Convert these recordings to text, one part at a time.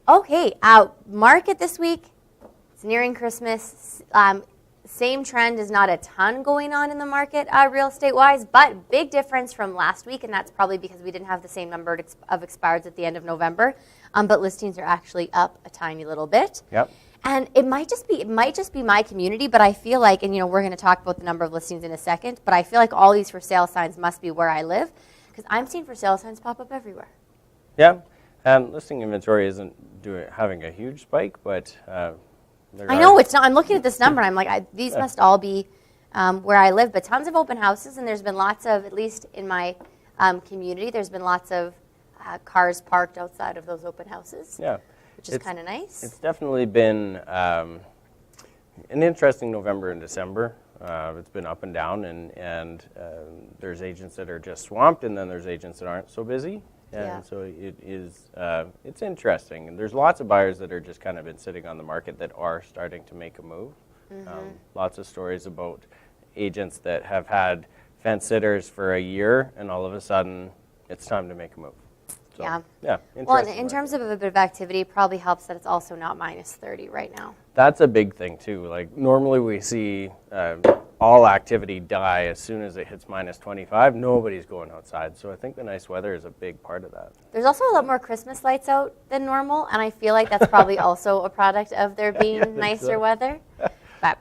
Okay, market this week. It's nearing Christmas. Same trend, is not a ton going on in the market real estate-wise, but big difference from last week, and that's probably because we didn't have the same number of expireds at the end of November. But listings are actually up a tiny little bit. Yep. And it might just be my community, but I feel like, and we're going to talk about the number of listings in a second, but I feel like all these for sale signs must be where I live, because I'm seeing for sale signs pop up everywhere. Yeah, and listing inventory isn't having a huge spike, but I know it's not. I'm looking at this number, and I'm like, these must all be where I live. But tons of open houses, and there's been lots of, at least in my community, there's been lots of cars parked outside of those open houses. Yeah, which is kind of nice. It's definitely been an interesting November and December. It's been up and down, and there's agents that are just swamped, and then there's agents that aren't so busy. And so it's interesting. And there's lots of buyers that are just kind of been sitting on the market that are starting to make a move. Lots of stories about agents that have had fence sitters for a year, and all of a sudden it's time to make a move. So, yeah. Well, in terms of a bit of activity, it probably helps that it's also not minus 30 right now. That's a big thing too. Like normally we see all activity die as soon as it hits minus 25. Nobody's going outside. So I think the nice weather is a big part of that. There's also a lot more Christmas lights out than normal, and I feel like that's probably also a product of there being nicer weather. But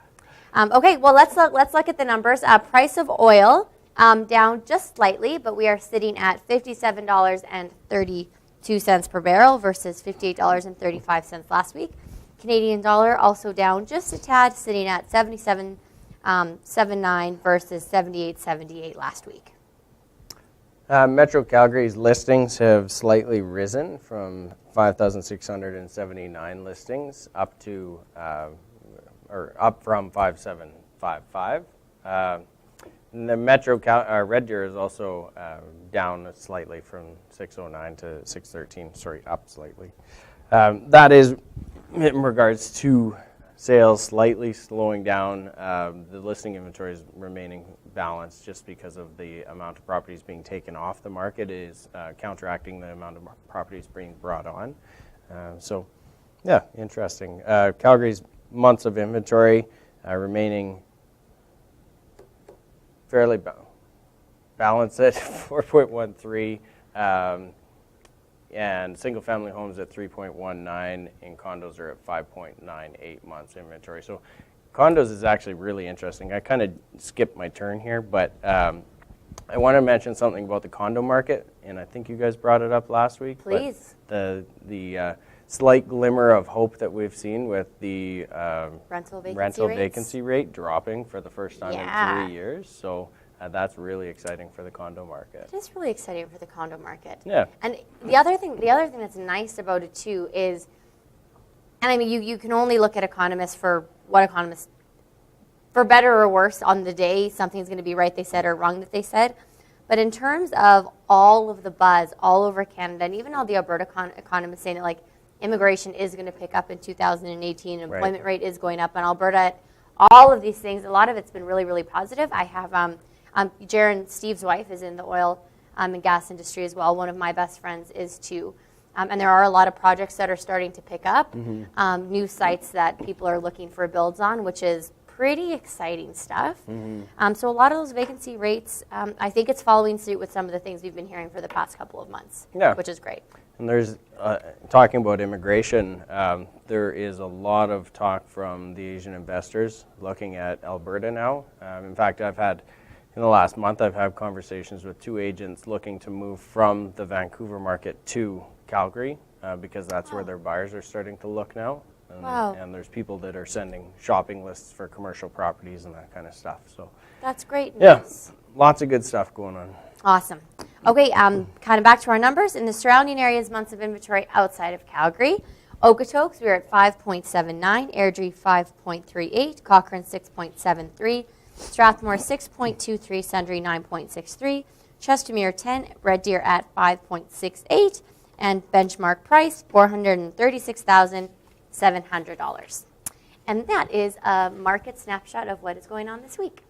okay, well let's look at the numbers. Price of oil down just slightly, but we are sitting at $57.32 per barrel versus $58.35 last week. Canadian dollar also down just a tad, sitting at 77.79 versus 78.78 last week. Metro Calgary's listings have slightly risen from 5,679 listings up to up from 5,755. And the Metro Red Deer is also down slightly from 609 to 613. Sorry, up slightly. That is in regards to sales slightly slowing down. The listing inventory is remaining balanced just because of the amount of properties being taken off the market is counteracting the amount of properties being brought on. So, yeah, interesting. Calgary's months of inventory remaining fairly balanced at 4.13. And single-family homes at 3.19, and condos are at 5.98 months inventory. So condos is actually really interesting. I kind of skipped my turn here, but I want to mention something about the condo market, and I think you guys brought it up last week. Please. The slight glimmer of hope that we've seen with the rental vacancy rate dropping for the first time in 3 years. So that's really exciting for the condo market. It is really exciting for the condo market. Yeah. And the other thing that's nice about it too is, and I mean, you can only look at economists for what economists, for better or worse on the day, something's going to be right they said or wrong that they said. But in terms of all of the buzz all over Canada, and even all the Alberta economists saying that like immigration is going to pick up in 2018, employment rate is going up in Alberta, all of these things, a lot of it's been really, really positive. I have Jaron, Steve's wife, is in the oil and gas industry as well. One of my best friends is too. And there are a lot of projects that are starting to pick up, new sites that people are looking for builds on, which is pretty exciting stuff. So a lot of those vacancy rates, I think it's following suit with some of the things we've been hearing for the past couple of months, which is great. And there's, talking about immigration, there is a lot of talk from the Asian investors looking at Alberta now. In fact, in the last month, I've had conversations with 2 agents looking to move from the Vancouver market to Calgary because that's where their buyers are starting to look now. And there's people that are sending shopping lists for commercial properties and that kind of stuff. So that's great news. Yeah, lots of good stuff going on. Awesome. Okay, kind of back to our numbers. In the surrounding areas, months of inventory outside of Calgary, Okotoks, we're at 5.79, Airdrie 5.38, Cochrane 6.73, Strathmore 6.23, Sundre 9.63, Chestermere 10, Red Deer at 5.68, and benchmark price $436,700. And that is a market snapshot of what is going on this week.